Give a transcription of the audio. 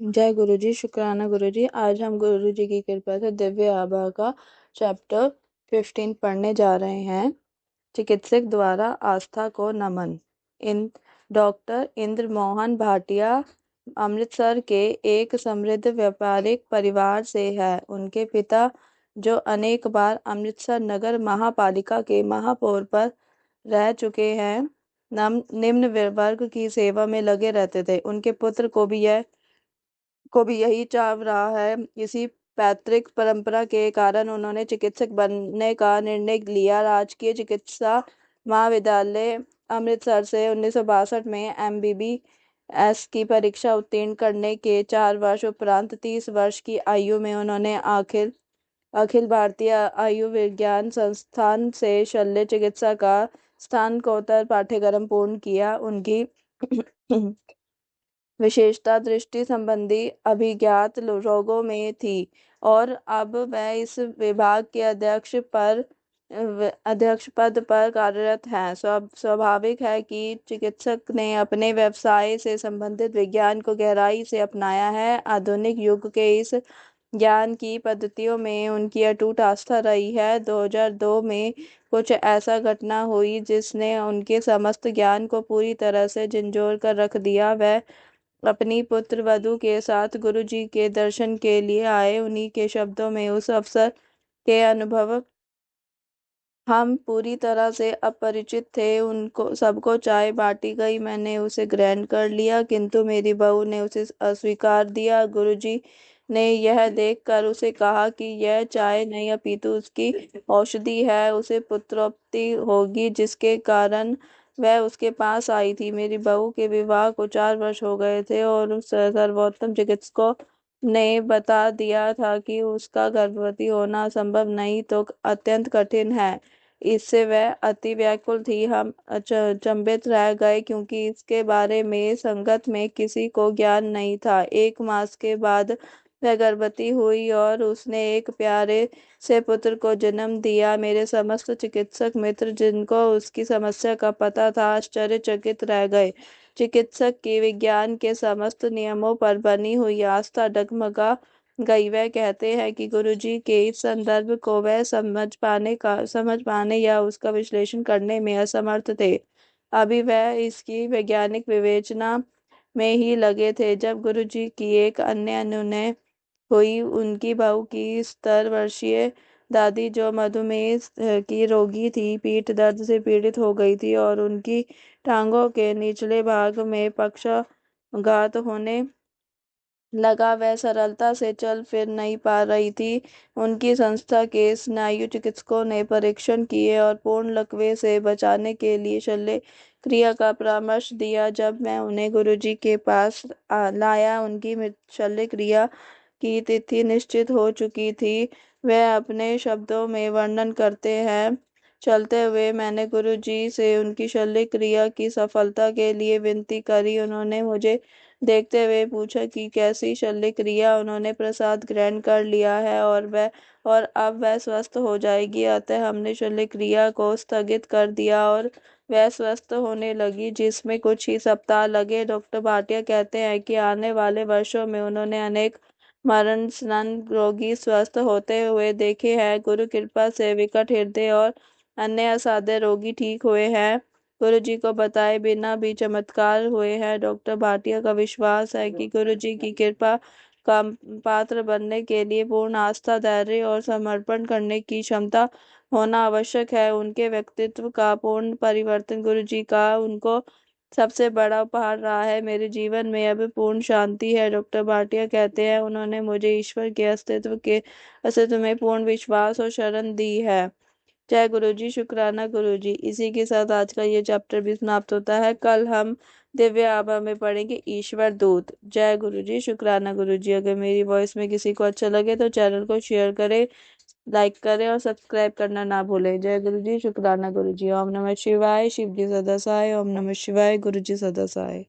जय गुरु जी, शुक्राना गुरु जी। आज हम गुरु जी की कृपा से दिव्य आभा का चैप्टर 15 पढ़ने जा रहे हैं। चिकित्सक द्वारा आस्था को नमन। इन डॉक्टर इंद्र मोहन भाटिया अमृतसर के एक समृद्ध व्यापारिक परिवार से है। उनके पिता, जो अनेक बार अमृतसर नगर महापालिका के महापौर पर रह चुके हैं, निम्न वर्ग की सेवा में लगे रहते थे। उनके पुत्र को भी यही चाव रहा है। इसी पैतृक परंपरा के कारण उन्होंने चिकित्सक बनने का निर्णय लिया। राजकीय चिकित्सा महाविद्यालय अमृतसर से 1962 में MBBS की परीक्षा उत्तीर्ण करने के 4 वर्ष उपरांत 30 वर्ष की आयु में उन्होंने अखिल भारतीय आयुर्विज्ञान संस्थान से शल्य चिकित्सा का स्नातकोत्तर पाठ्यक्रम पूर्ण किया। उनकी विशेषता दृष्टि संबंधी अभिज्ञात रोगों में थी और अब वह इस विभाग के अध्यक्ष पद पर कार्यरत हैं। स्वाभाविक है कि चिकित्सक ने अपने व्यवसाय से संबंधित विज्ञान को गहराई से अपनाया है। आधुनिक युग के इस ज्ञान की पद्धतियों में उनकी अटूट आस्था रही है। 2002 में कुछ ऐसा घटना हुई जिसने उनके समस्त ज्ञान को पूरी तरह से झंझोर कर रख दिया। वह अपनी पुत्र वधू के साथ गुरु जी के दर्शन के लिए आए। उन्हीं के शब्दों में, उस अवसर के अनुभव हम पूरी तरह से अपरिचित थे। उनको सबको चाय बांटी गई, मैंने उसे ग्रहण कर लिया, किंतु मेरी बहू ने उसे अस्वीकार दिया। गुरुजी ने यह देखकर उसे कहा कि यह चाय नहीं अपितु उसकी औषधि है, उसे पुत्रोक्ति होगी, जिसके कारण वह उसके पास आई थी। मेरी बहू के विवाह को 4 वर्ष हो गए थे और उस सर्वोत्तम चिकित्सकों ने बता दिया था कि उसका गर्भवती होना संभव नहीं तो अत्यंत कठिन है। इससे वह अति व्याकुल थी। हम अचंभित रह गए, क्योंकि इसके बारे में संगत में किसी को ज्ञान नहीं था। 1 मास के बाद वह गर्भवती हुई और उसने एक प्यारे से पुत्र को जन्म दिया। मेरे समस्त चिकित्सक मित्र, जिनको उसकी समस्या का पता था, आश्चर्यचकित रह गए। चिकित्सक की विज्ञान के समस्त नियमों पर बनी हुई आस्था डगमगा गई। वह कहते हैं कि गुरुजी के इस संदर्भ को वह समझ पाने या उसका विश्लेषण करने में असमर्थ थे। अभी वह इसकी वैज्ञानिक विवेचना में ही लगे थे जब गुरुजी की एक अन्य अनुनय हुई। उनकी बहू की 70 वर्षीय दादी, जो मधुमेह की रोगी थी, पीठ दर्द से पीड़ित हो गई थी और उनकी टांगों के निचले भाग में पक्षाघात होने लगा। वह सरलता से चल फिर नहीं पा रही थी। उनकी संस्था के स्नायु चिकित्सकों ने परीक्षण किए और पूर्ण लकवे से बचाने के लिए शल्य क्रिया का परामर्श दिया। जब मैं उन्हें गुरुजी के पास लाया, उनकी शल्य क्रिया की तिथि निश्चित हो चुकी थी। वह अपने शब्दों में वर्णन करते हैं, चलते हुए मैंने गुरुजी से उनकी शल्य क्रिया की सफलता के लिए विनती करी। उन्होंने मुझे देखते हुए पूछा कि कैसी शल्य क्रिया। उन्होंने प्रसाद ग्रहण कर लिया है और अब वह स्वस्थ हो जाएगी। अतः हमने शल्य क्रिया को स्थगित कर दिया और वह स्वस्थ होने लगी, जिसमें कुछ ही सप्ताह लगे। डॉक्टर भाटिया कहते हैं कि आने वाले वर्षों में उन्होंने अनेक मरणोन्मत्त रोगी स्वस्थ होते हुए देखे हैं। गुरु कृपा से विकट हृदय और अन्य असाध्य रोगी ठीक हुए हैं। गुरु जी को बताए बिना भी चमत्कार हुए हैं। डॉक्टर भाटिया का विश्वास है कि गुरु जी की कृपा का पात्र बनने के लिए पूर्ण आस्था, धैर्य और समर्पण करने की क्षमता होना आवश्यक है। उनके व्यक्तित्व का पूर्ण परिवर्तन गुरु जी का उनको सबसे बड़ा उपहार रहा है। मेरे जीवन में अब पूर्ण शांति है। डॉक्टर भाटिया कहते हैं, उन्होंने मुझे ईश्वर के अस्तित्व में पूर्ण विश्वास और शरण दी है। जय गुरु जी, शुक्राना गुरु जी। इसी के साथ आज का ये चैप्टर भी समाप्त होता है। कल हम दिव्य आभा में पढ़ेंगे ईश्वर दूत। जय गुरु जी, शुक्राना गुरु जी। अगर मेरी वॉइस में किसी को अच्छा लगे तो चैनल को शेयर करें, लाइक करें और सब्सक्राइब करना ना भूलें। जय गुरु जी, शुक्राना गुरु जी। ओम नमः शिवाय। शिव जी सदा सहाय। ओम नमः शिवाय। गुरु जी सदा सहाय।